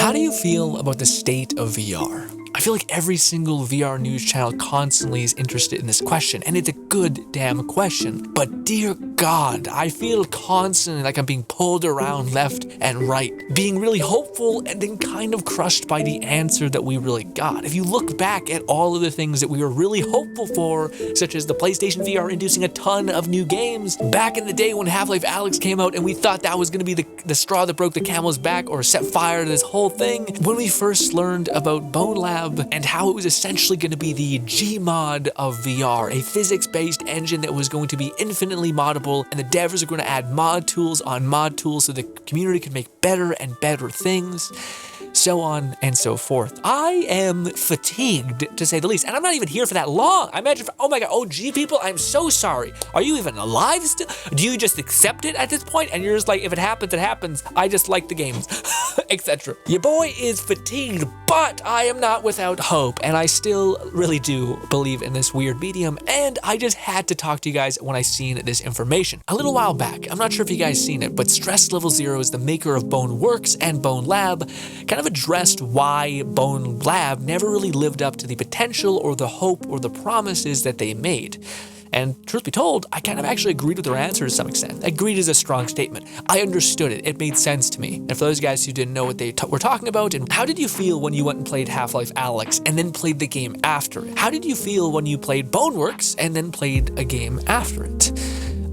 How do you feel about the state of VR? I feel like every single VR news channel constantly is interested in this question, and it's a good damn question. But dear God, I feel constantly like I'm being pulled around left and right, being really hopeful and then kind of crushed by the answer that we really got. If you look back at all of the things that we were really hopeful for, such as the PlayStation VR inducing a ton of new games, back in the day when Half-Life Alyx came out and we thought that was going to be the straw that broke the camel's back or set fire to this whole thing, when we first learned about Bonelab and how it was essentially going to be the Gmod of VR, a physics-based engine that was going to be infinitely moddable, and the devs are going to add mod tools on mod tools so the community can make better and better things, so on and so forth. I am fatigued, to say the least, and I'm not even here for that long. I imagine, oh my God, OG people, I'm so sorry. Are you even alive still? Do you just accept it at this point? And you're just like, if it happens, it happens. I just like the games, etc. Your boy is fatigued, but I am not without hope, and I still really do believe in this weird medium, and I just had to talk to you guys when I seen this information. A little while back, I'm not sure if you guys seen it, but Stress Level Zero is the maker of Boneworks and Bonelab, kind of addressed why Bonelab never really lived up to the potential or the hope or the promises that they made. And truth be told, I kind of actually agreed with their answer to some extent. Agreed is a strong statement. I understood it. It made sense to me. And for those guys who didn't know what they were talking about, and how did you feel when you went and played Half-Life Alyx and then played the game after it? How did you feel when you played Boneworks and then played a game after it?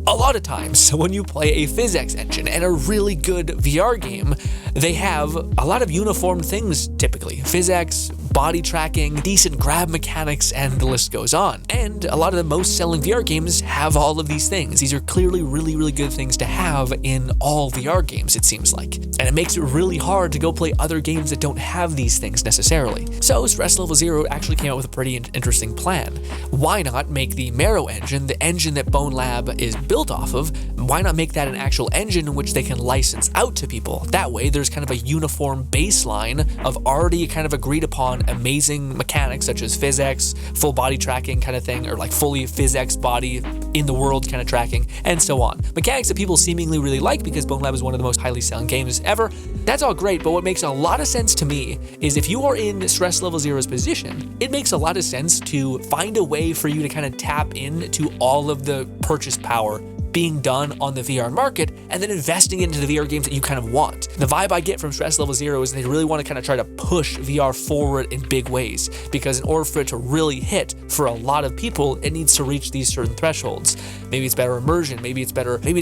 A lot of times, when you play a physics engine and a really good VR game, they have a lot of uniform things typically. Physics, body tracking, decent grab mechanics, and the list goes on. And a lot of the most selling VR games have all of these things. These are clearly really, really good things to have in all VR games, it seems like. And it makes it really hard to go play other games that don't have these things necessarily. So Stress Level Zero actually came out with a pretty interesting plan. Why not make the Marrow engine, the engine that Bonelab is built off of, why not make that an actual engine in which they can license out to people? That way there's kind of a uniform baseline of already kind of agreed upon amazing mechanics such as physics, full body tracking kind of thing, or like fully physics body in the world kind of tracking, and so on. Mechanics that people seemingly really like because Bonelab is one of the most highly selling games ever. That's all great, but what makes a lot of sense to me is if you are in Stress Level Zero's position, it makes a lot of sense to find a way for you to kind of tap into all of the purchase power being done on the VR market and then investing into the VR games that you kind of want. The vibe I get from Stress Level Zero is they really want to kind of try to push VR forward in big ways, because in order for it to really hit for a lot of people, it needs to reach these certain thresholds. Maybe it's better immersion, maybe it's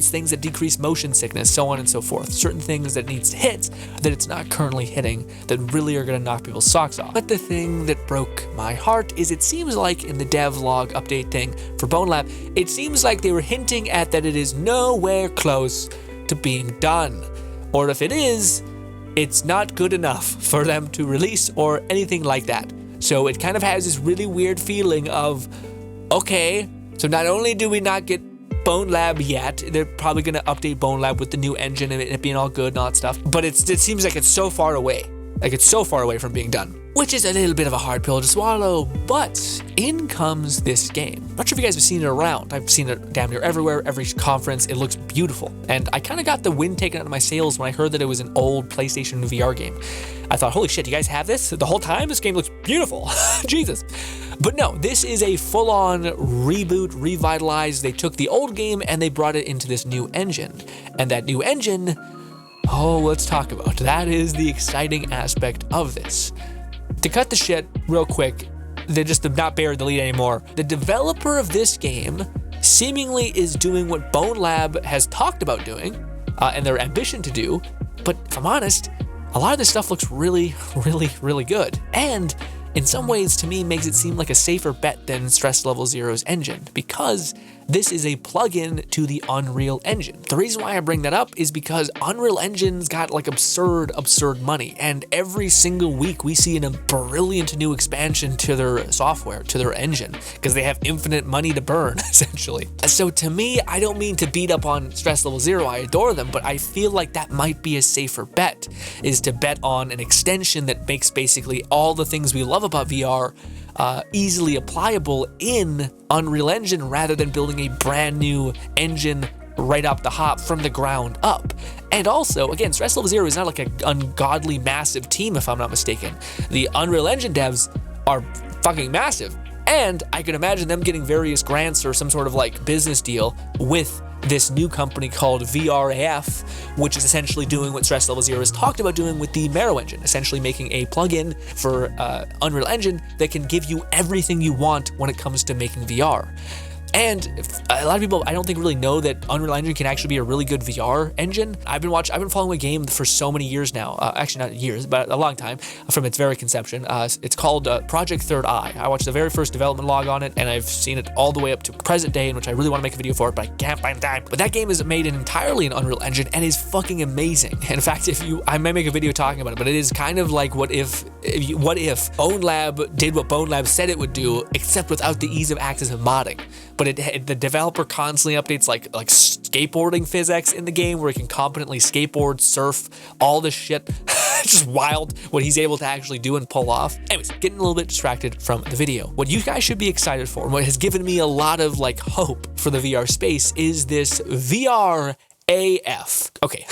things that decrease motion sickness, so on and so forth. Certain things that needs to hit that it's not currently hitting that really are going to knock people's socks off. But the thing that broke my heart is it seems like in the devlog update thing for Bonelab, it seems like they were hinting at that it is nowhere close to being done. Or if it is, it's not good enough for them to release or anything like that. So it kind of has this really weird feeling of, okay, so not only do we not get Bonelab yet, they're probably going to update Bonelab with the new engine and it being all good and all that stuff, but it seems like it's so far away. Like it's so far away from being done, which is a little bit of a hard pill to swallow, but in comes this game. Not sure if you guys have seen it around. I've seen it damn near everywhere, every conference. It looks beautiful. And I kind of got the wind taken out of my sails when I heard that it was an old PlayStation VR game. I thought, holy shit, you guys have this the whole time? This game looks beautiful. Jesus. But no, this is a full-on reboot, revitalized. They took the old game and they brought it into this new engine. And that new engine, oh, let's talk about. That is the exciting aspect of this. To cut the shit real quick, they just have not buried the lead anymore. The developer of this game seemingly is doing what Bonelab has talked about doing, and their ambition to do, but if I'm honest, a lot of this stuff looks really, really, really good. And in some ways, to me, makes it seem like a safer bet than Stress Level Zero's engine, because this is a plugin to the Unreal Engine. The reason why I bring that up is because Unreal Engine's got like absurd money, and every single week we see a brilliant new expansion to their software, to their engine, because they have infinite money to burn, essentially. So to me, I don't mean to beat up on Stress Level Zero, I adore them, but I feel like that might be a safer bet, is to bet on an extension that makes basically all the things we love about VR easily applicable in Unreal Engine rather than building a brand new engine right up the hop from the ground up. And also, again, Stress Level Zero is not like an ungodly massive team, if I'm not mistaken. The Unreal Engine devs are fucking massive. And I could imagine them getting various grants or some sort of like business deal with this new company called VRAF, which is essentially doing what Stress Level Zero has talked about doing with the Marrow engine, essentially making a plugin for Unreal Engine that can give you everything you want when it comes to making VR. And a lot of people, I don't think, really know that Unreal Engine can actually be a really good VR engine. I've been following a game for so many years now. Actually, not years, but a long time from its very conception. It's called Project Third Eye. I watched the very first development log on it, and I've seen it all the way up to present day, in which I really want to make a video for it, but I can't find the time. But that game is made entirely in Unreal Engine and is fucking amazing. In fact, I might make a video talking about it, but it is kind of like what if Bonelab did what Bonelab said it would do, except without the ease of access of modding. But the developer constantly updates like skateboarding physics in the game, where he can competently skateboard, surf, all this shit. It's just wild what he's able to actually do and pull off. Anyways, getting a little bit distracted from the video. What you guys should be excited for, and what has given me a lot of like hope for the VR space, is this VR AF. Okay,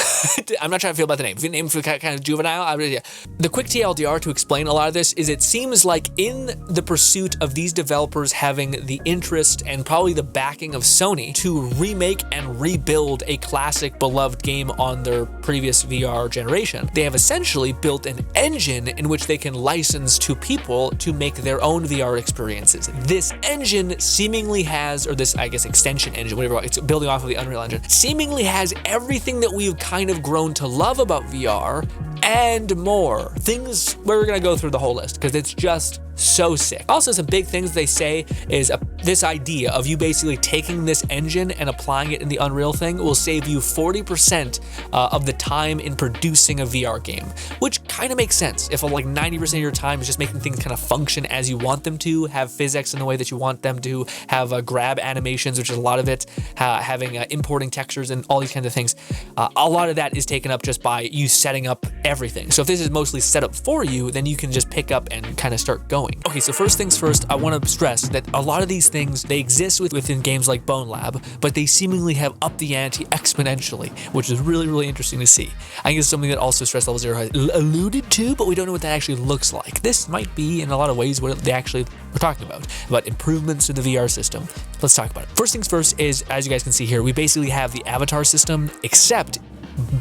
I'm not trying to feel about the name. The name for kind of juvenile. The quick TLDR to explain a lot of this is it seems like in the pursuit of these developers having the interest and probably the backing of Sony to remake and rebuild a classic beloved game on their previous VR generation, they have essentially built an engine in which they can license to people to make their own VR experiences. This engine seemingly has, or this, I guess, extension engine, whatever, it's building off of the Unreal Engine, seemingly has everything that we've kind of grown to love about VR and more. Things we're gonna go through the whole list because it's just so sick. Also, some big things they say is this idea of you basically taking this engine and applying it in the Unreal thing will save you 40% of the time in producing a VR game, which kind of makes sense. If like 90% of your time is just making things kind of function as you want them to, have physics in the way that you want them to, have grab animations, which is a lot of it, having importing textures and all these kinds of things, a lot of that is taken up just by you setting up everything. So if this is mostly set up for you, then you can just pick up and kind of start going. Okay, so first things first, I want to stress that a lot of these things, they exist within games like Bonelab, but they seemingly have upped the ante exponentially, which is really, really interesting to see. I think it's something that also Stress Level Zero has alluded to, but we don't know what that actually looks like. This might be, in a lot of ways, what they actually were talking about improvements to the VR system. Let's talk about it. First things first is, as you guys can see here, we basically have the avatar system, except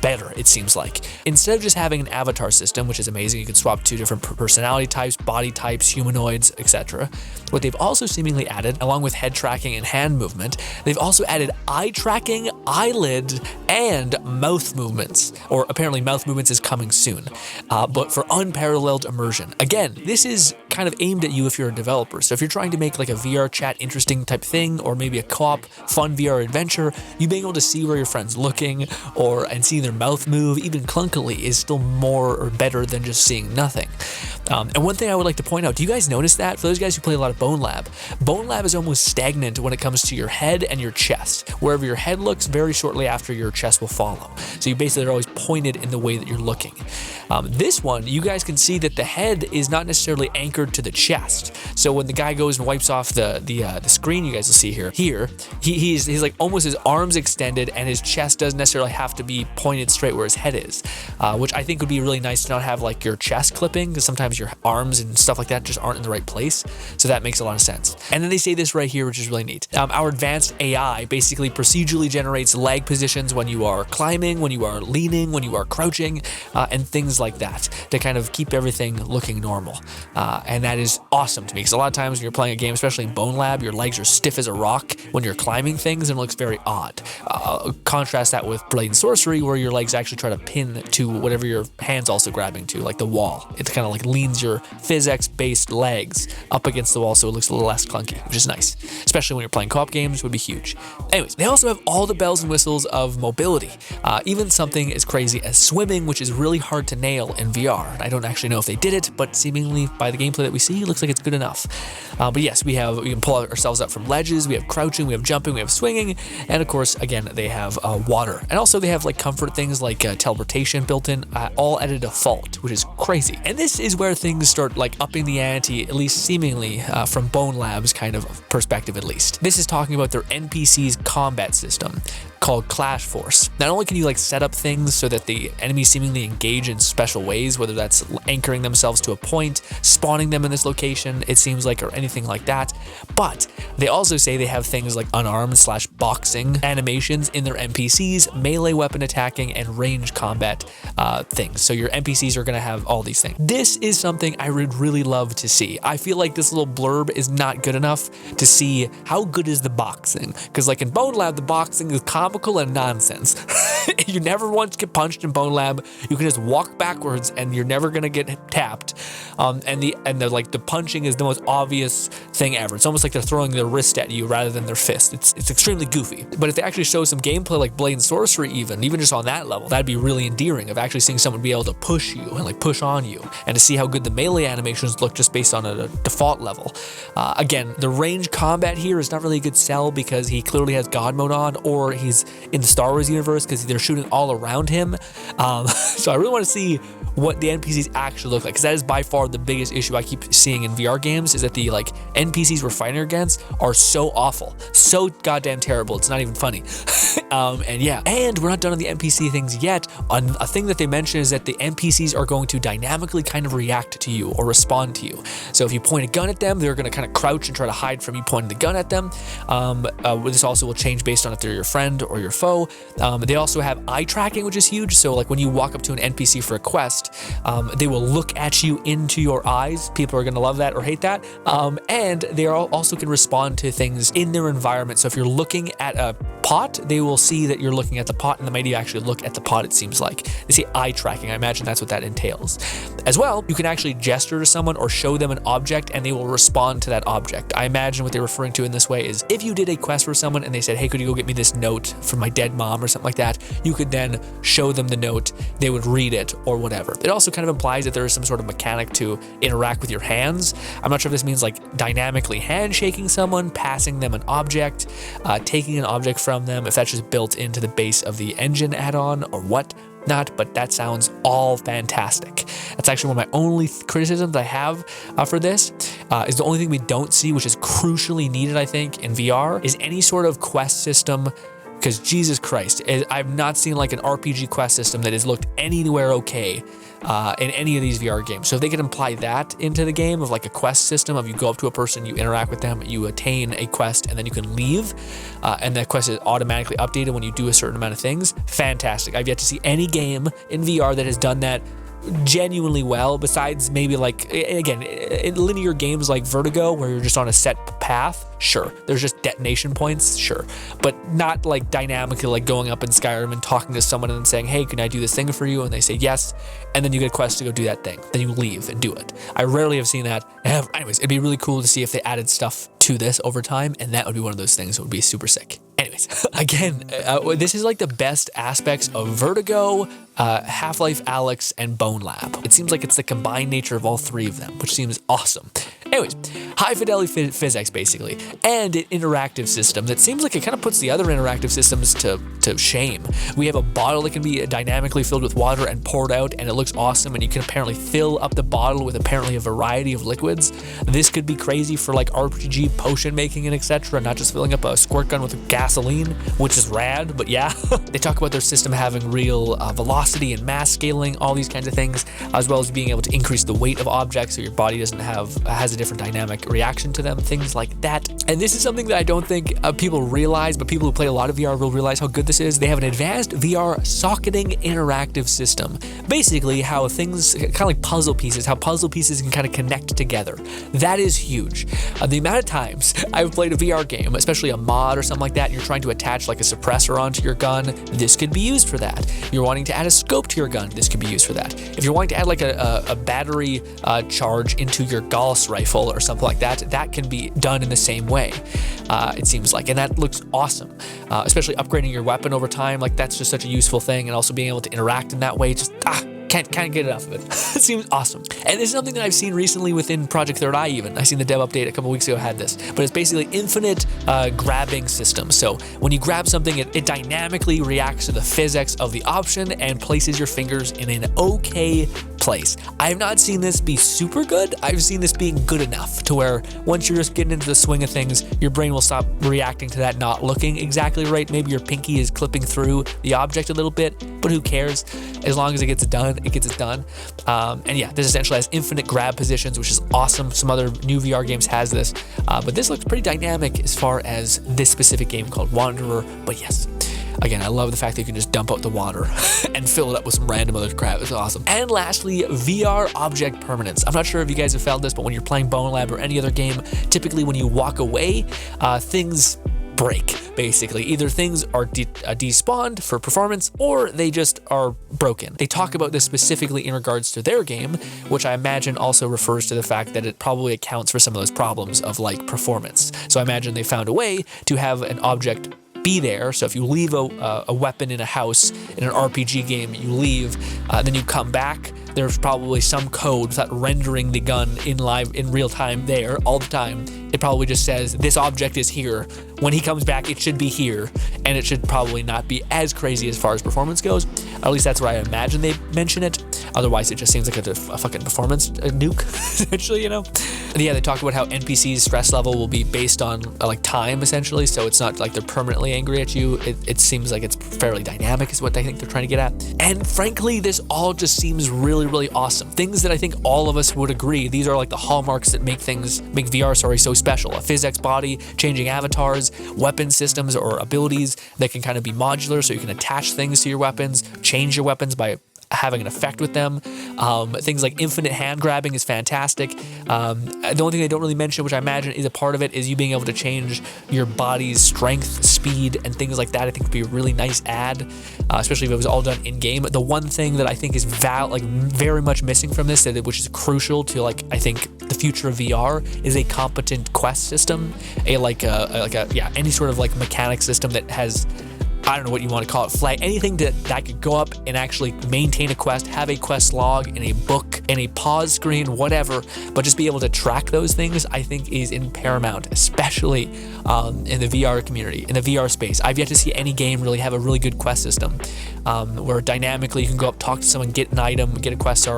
better, it seems like. Instead of just having an avatar system, which is amazing, you can swap 2 different personality types, body types, humanoids, etc. What they've also seemingly added, along with head tracking and hand movement, they've also added eye tracking, eyelid, and mouth movements, or apparently mouth movements is coming soon, but for unparalleled immersion. Again, this is kind of aimed at you if you're a developer. So if you're trying to make like a VR chat interesting type thing, or maybe a co-op fun VR adventure, you being able to see where your friend's looking and seeing their mouth move, even clunkily, is still more or better than just seeing nothing. And one thing I would like to point out, do you guys notice that? For those guys who play a lot of Bonelab, Bonelab is almost stagnant when it comes to your head and your chest. Wherever your head looks, very shortly after, your chest will follow. So you basically are always pointed in the way that you're looking. This one, you guys can see that the head is not necessarily anchored to the chest. So when the guy goes and wipes off the screen, you guys will see here, he's like almost his arms extended, and his chest doesn't necessarily have to be pointed straight where his head is, which I think would be really nice to not have like your chest clipping, because sometimes your arms and stuff like that just aren't in the right place. So that makes a lot of sense. And then they say this right here, which is really neat. Our advanced AI basically procedurally generates leg positions when you are climbing, when you are leaning, when you are crouching, and things like that to kind of keep everything looking normal. And that is awesome to me, because a lot of times when you're playing a game, especially in Bonelab, your legs are stiff as a rock when you're climbing things, and it looks very odd. Contrast that with Blade and Sorcery, where your legs actually try to pin to whatever your hand's also grabbing to, like the wall. It kind of like leans your physics-based legs up against the wall, so it looks a little less clunky, which is nice, especially when you're playing co-op games. Would be huge. Anyways, they also have all the bells and whistles of mobility, even something as crazy as swimming, which is really hard to nail in VR. I don't actually know if they did it, but seemingly by the gameplay that we see, it looks like it's good enough. But yes, we can pull ourselves up from ledges, we have crouching, we have jumping, we have swinging, and of course, again, they have water. And also they have like comfort things like teleportation built in, all at a default, which is crazy. And this is where things start like upping the ante, at least seemingly from Bonelab's kind of perspective at least. This is talking about their NPC's combat system. called Clash Force. Not only can you like set up things so that the enemies seemingly engage in special ways, whether that's anchoring themselves to a point, spawning them in this location, it seems like, or anything like that, but they also say they have things like unarmed/boxing animations in their NPCs, melee weapon attacking, and range combat things. So your NPCs are going to have all these things. This is something I would really love to see. I feel like this little blurb is not good enough to see how good is the boxing, because like in Bonelab, the boxing is comical and nonsense. You never once get punched in Bonelab. You can just walk backwards and you're never gonna get tapped. And the punching is the most obvious thing ever. It's almost like they're throwing their wrist at you rather than their fist. It's extremely goofy. But if they actually show some gameplay like Blade and Sorcery, even just on that level, that'd be really endearing, of actually seeing someone be able to push you and like push on you, and to see how good the melee animations look just based on a default level. Again, the range combat here is not really a good sell because he clearly has God mode on, or he's in the Star Wars universe because they're shooting all around him. So I really want to see what the NPCs actually look like, because that is by far the biggest issue I keep seeing in VR games, is that the like NPCs we're fighting against are so awful, so goddamn terrible, it's not even funny. And yeah, and we're not done on the NPC things yet. A thing that they mention is that the NPCs are going to dynamically kind of react to you or respond to you. So if you point a gun at them, they're going to kind of crouch and try to hide from you pointing the gun at them. This also will change based on if they're your friend or your foe. They also have eye tracking, which is huge. So like when you walk up to an NPC for a quest, they will look at you into your eyes. People are going to love that or hate that. And they also can respond to things in their environment. So if you're looking at a pot, they will see that you're looking at the pot, and they might actually look at the pot, it seems like. They say eye tracking. I imagine that's what that entails. As well, you can actually gesture to someone or show them an object, and they will respond to that object. I imagine what they're referring to in this way is if you did a quest for someone and they said, hey, could you go get me this note from my dead mom or something like that, you could then show them the note, they would read it or whatever. It also kind of implies that there is some sort of mechanic to interact with your hands. I'm not sure if this means like dynamically handshaking someone, passing them an object, taking an object from them, if that's just built into the base of the engine add-on or what not, but that sounds all fantastic. That's actually one of my only criticisms I have for this, is the only thing we don't see, which is crucially needed, I think, in VR, is any sort of quest system. Because Jesus Christ, I've not seen like an RPG quest system that has looked anywhere okay in any of these VR games. So if they could imply that into the game of like a quest system of you go up to a person, you interact with them, you attain a quest, and then you can leave, and that quest is automatically updated when you do a certain amount of things, fantastic. I've yet to see any game in VR that has done that genuinely well, besides maybe like, again, in linear games like Vertigo where you're just on a set path, sure, there's just detonation points, sure, but not like dynamically like going up in Skyrim and talking to someone and then saying, hey, can I do this thing for you, and they say yes, and then you get a quest to go do that thing, then you leave and do it. I rarely have seen that. Anyways, it'd be really cool to see if they added stuff to this over time, and that would be one of those things that would be super sick. Anyways, again, this is like the best aspects of Vertigo, Half-Life Alyx, and Bonelab. It seems like it's the combined nature of all three of them, which seems awesome. Anyways, high fidelity physics basically, and an interactive system that seems like it kind of puts the other interactive systems to shame. We have a bottle that can be dynamically filled with water and poured out, and it looks awesome, and you can apparently fill up the bottle with apparently a variety of liquids. This could be crazy for like RPG potion making and etc., not just filling up a squirt gun with gasoline, which is rad, but yeah. They talk about their system having real velocity and mass scaling, all these kinds of things, as well as being able to increase the weight of objects so your body has a different dynamic reaction to them, things like that. And this is something that I don't think people realize, but people who play a lot of VR will realize how good this is. They have an advanced VR socketing interactive system. Basically how things, kind of like puzzle pieces, how puzzle pieces can kind of connect together. That is huge. The amount of times I've played a VR game, especially a mod or something like that, and you're trying to attach like a suppressor onto your gun, this could be used for that. You're wanting to add a scope to your gun, this could be used for that. If you're wanting to add like a battery charge into your Gauss rifle or something like that, that can be done in the same way, it seems like, and that looks awesome. Especially upgrading your weapon over time, like that's just such a useful thing, and also being able to interact in that way, just Can't get enough of it. It seems awesome. And this is something that I've seen recently within Project Third Eye even. I seen the dev update a couple weeks ago had this. But it's basically infinite grabbing system. So when you grab something, it dynamically reacts to the physics of the option and places your fingers in an okay place. I have not seen this be super good. I've seen this being good enough to where once you're just getting into the swing of things, your brain will stop reacting to that not looking exactly right. Maybe your pinky is clipping through the object a little bit, but who cares? As long as it gets it done, it gets it done. And yeah, this essentially has infinite grab positions, which is awesome. Some other new VR games has this, but this looks pretty dynamic as far as this specific game called Wanderer. But yes, again, I love the fact that you can just dump out the water and fill it up with some random other crap. It's awesome. And lastly, VR object permanence. I'm not sure if you guys have felt this, but when you're playing Bonelab or any other game, typically when you walk away, things break, basically. Either things are despawned for performance or they just are broken. They talk about this specifically in regards to their game, which I imagine also refers to the fact that it probably accounts for some of those problems of like performance. So I imagine they found a way to have an object be there. So if you leave a weapon in a house in an RPG game, you leave, then you come back, there's probably some code that rendering the gun in real time there all the time. It probably just says this object is here. When he comes back, it should be here, and it should probably not be as crazy as far as performance goes. At least that's where I imagine they mention it. Otherwise, it just seems like a fucking performance nuke, essentially, you know? And yeah, they talked about how NPC's stress level will be based on like time, essentially, so it's not like they're permanently angry at you. It seems like it's fairly dynamic is what I think they're trying to get at. And frankly, this all just seems really, really awesome. Things that I think all of us would agree, these are like the hallmarks that make VR, so special. A physics body, changing avatars, weapon systems or abilities that can kind of be modular, so you can attach things to your weapons, change your weapons by having an effect with them. Things like infinite hand grabbing is fantastic. The only thing they don't really mention, which I imagine is a part of it, is you being able to change your body's strength, speed, and things like that. I think would be a really nice add, especially if it was all done in game. The one thing that I think is very much missing from this, which is crucial to I think the future of VR, is a competent quest system, any sort of mechanic system that has, I don't know what you want to call it, flag, anything that could go up and actually maintain a quest, have a quest log in a book, in a pause screen, whatever, but just be able to track those things, I think is in paramount, especially in the VR community, in the VR space. I've yet to see any game really have a really good quest system where dynamically you can go up, talk to someone, get an item, get a quest,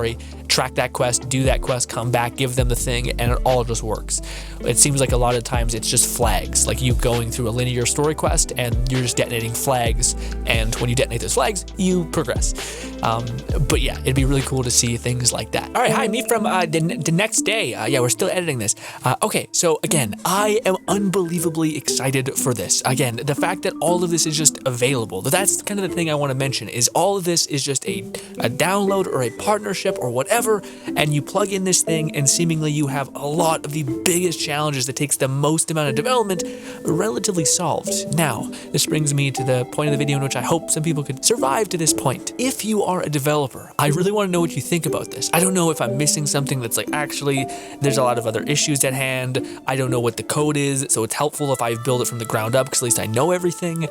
track that quest, do that quest, come back, give them the thing, and it all just works. It seems like a lot of times it's just flags, like you going through a linear story quest and you're just detonating flags, and when you detonate those flags, you progress. But yeah, it'd be really cool to see things like that. All right, hi, me from the next day. Yeah, we're still editing this. Okay, so again, I am unbelievably excited for this. Again, the fact that all of this is just available, that's kind of the thing I want to mention, is all of this is just a download or a partnership or whatever, and you plug in this thing and seemingly you have a lot of the biggest challenges that takes the most amount of development relatively solved. Now, this brings me to the point of the video in which I hope some people could survive to this point. If you are a developer, I really want to know what you think about this. I don't know if I'm missing something that's actually, there's a lot of other issues at hand. I don't know what the code is, so it's helpful if I build it from the ground up, because at least I know everything.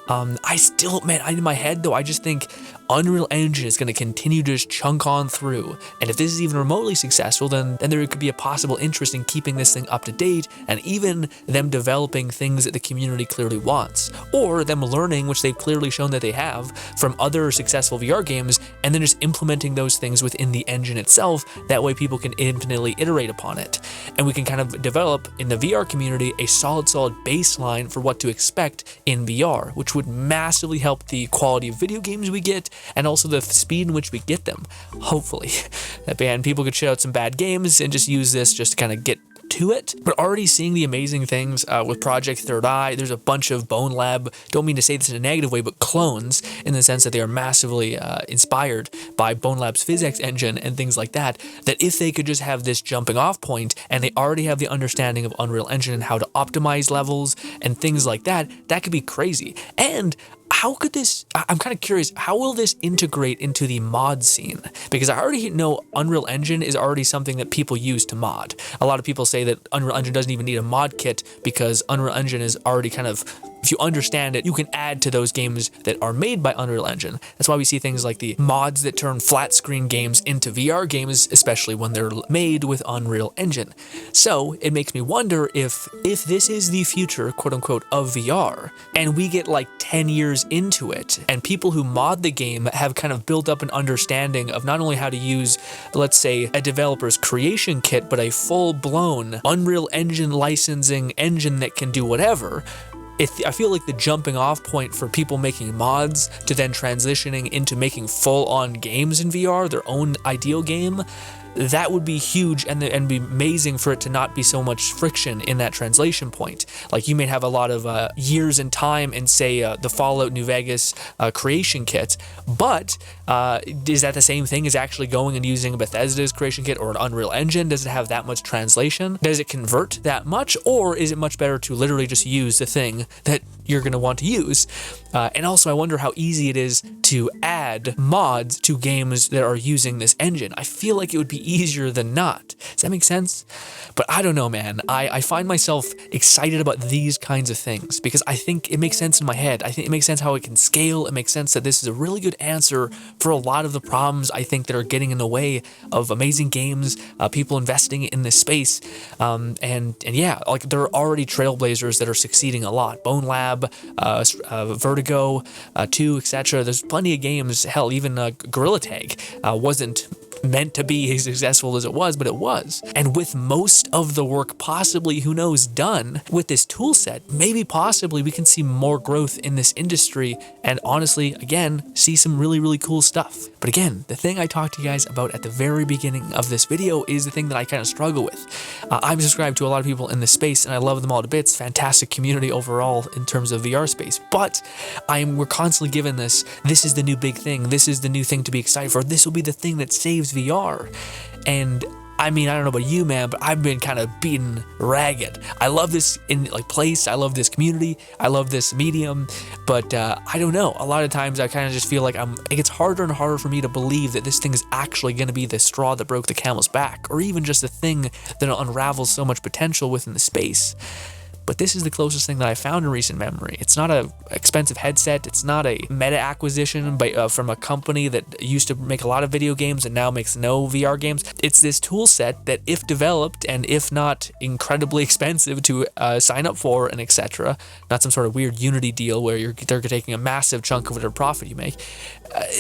In my head though, I just think Unreal Engine is going to continue to just chunk on through, and if this is even remotely successful, then there could be a possible interest in keeping this thing up to date, and even them developing things that the community clearly wants, or them learning, which they've clearly shown that they have, from other successful VR games, and then just implementing those things within the engine itself. That way people can infinitely iterate upon it, and we can kind of develop in the VR community a solid baseline for what to expect in VR, which would massively help the quality of video games we get, and also the speed in which we get them, hopefully. And people could shit out some bad games and just use this just to kind of get to it. But already seeing the amazing things with Project Third Eye, there's a bunch of Bonelab, don't mean to say this in a negative way, but clones, in the sense that they are massively inspired by Bonelab's physics engine and things like that, that if they could just have this jumping off point, and they already have the understanding of Unreal Engine and how to optimize levels and things like that, that could be crazy. And how could this, I'm kind of curious, how will this integrate into the mod scene? Because I already know Unreal Engine is already something that people use to mod. A lot of people say that Unreal Engine doesn't even need a mod kit because Unreal Engine is already kind of if you understand it, you can add to those games that are made by Unreal Engine. That's why we see things like the mods that turn flat screen games into VR games, especially when they're made with Unreal Engine. So it makes me wonder if this is the future, quote unquote, of VR, and we get like 10 years into it, and people who mod the game have kind of built up an understanding of not only how to use, let's say, a developer's creation kit, but a full-blown Unreal Engine licensing engine that can do whatever. I feel like the jumping off point for people making mods to then transitioning into making full-on games in VR, their own ideal game, that would be huge, and be amazing for it to not be so much friction in that translation point. Like, you may have a lot of years in time in, say, the Fallout New Vegas creation kit, but is that the same thing as actually going and using Bethesda's creation kit or an Unreal Engine? Does it have that much translation? Does it convert that much, or is it much better to literally just use the thing that you're going to want to use? And also, I wonder how easy it is to add mods to games that are using this engine. I feel like it would be easier than not. Does that make sense? But I don't know, man. I find myself excited about these kinds of things because I think it makes sense in my head. I think it makes sense how it can scale. It makes sense that this is a really good answer for a lot of the problems I think that are getting in the way of amazing games, people investing in this space. And yeah, like, there are already trailblazers that are succeeding a lot. Bonelab, Vertigo, 2, etc. There's plenty of games. Hell, even Gorilla Tag wasn't meant to be as successful as it was, but it was. And with most of the work possibly, who knows, done with this tool set, maybe possibly we can see more growth in this industry and honestly, again, see some really, really cool stuff. But again, the thing I talked to you guys about at the very beginning of this video is the thing that I kind of struggle with. I'm subscribed to a lot of people in this space and I love them all to bits. Fantastic community overall in terms of VR space, but we're constantly given this is the new big thing. This is the new thing to be excited for. This will be the thing that saves VR. And I mean, I don't know about you, man, but I've been kind of beaten ragged. I love this place. I love this community. I love this medium, but I don't know. A lot of times I kind of just feel like it gets harder and harder for me to believe that this thing is actually going to be the straw that broke the camel's back, or even just the thing that unravels so much potential within the space. But this is the closest thing that I found in recent memory. It's not an expensive headset. It's not a meta acquisition from a company that used to make a lot of video games and now makes no VR games. It's this tool set that, if developed and if not incredibly expensive to sign up for and etc., not some sort of weird Unity deal where they're taking a massive chunk of whatever profit you make,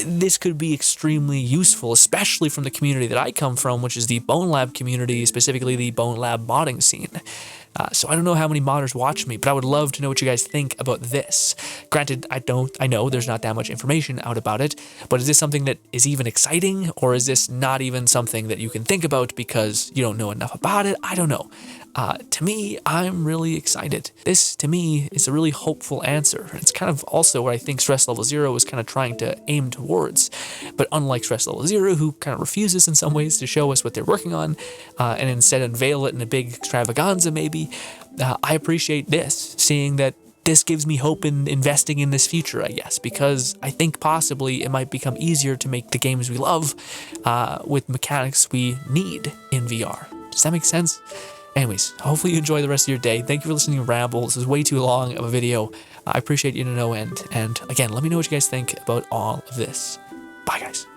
this could be extremely useful, especially from the community that I come from, which is the Bonelab community, specifically the Bonelab modding scene. So I don't know how many modders watch me, but I would love to know what you guys think about this. Granted, I know there's not that much information out about it, but is this something that is even exciting, or is this not even something that you can think about because you don't know enough about it? I don't know. To me, I'm really excited. This, to me, is a really hopeful answer. It's kind of also what I think Stress Level Zero is kind of trying to aim towards. But unlike Stress Level Zero, who kind of refuses in some ways to show us what they're working on, and instead unveil it in a big extravaganza maybe, I appreciate this, seeing that this gives me hope in investing in this future, I guess, because I think possibly it might become easier to make the games we love with mechanics we need in VR. Does that make sense? Anyways, hopefully you enjoy the rest of your day. Thank you for listening to Ramble. This is way too long of a video. I appreciate you to no end. And again, let me know what you guys think about all of this. Bye, guys.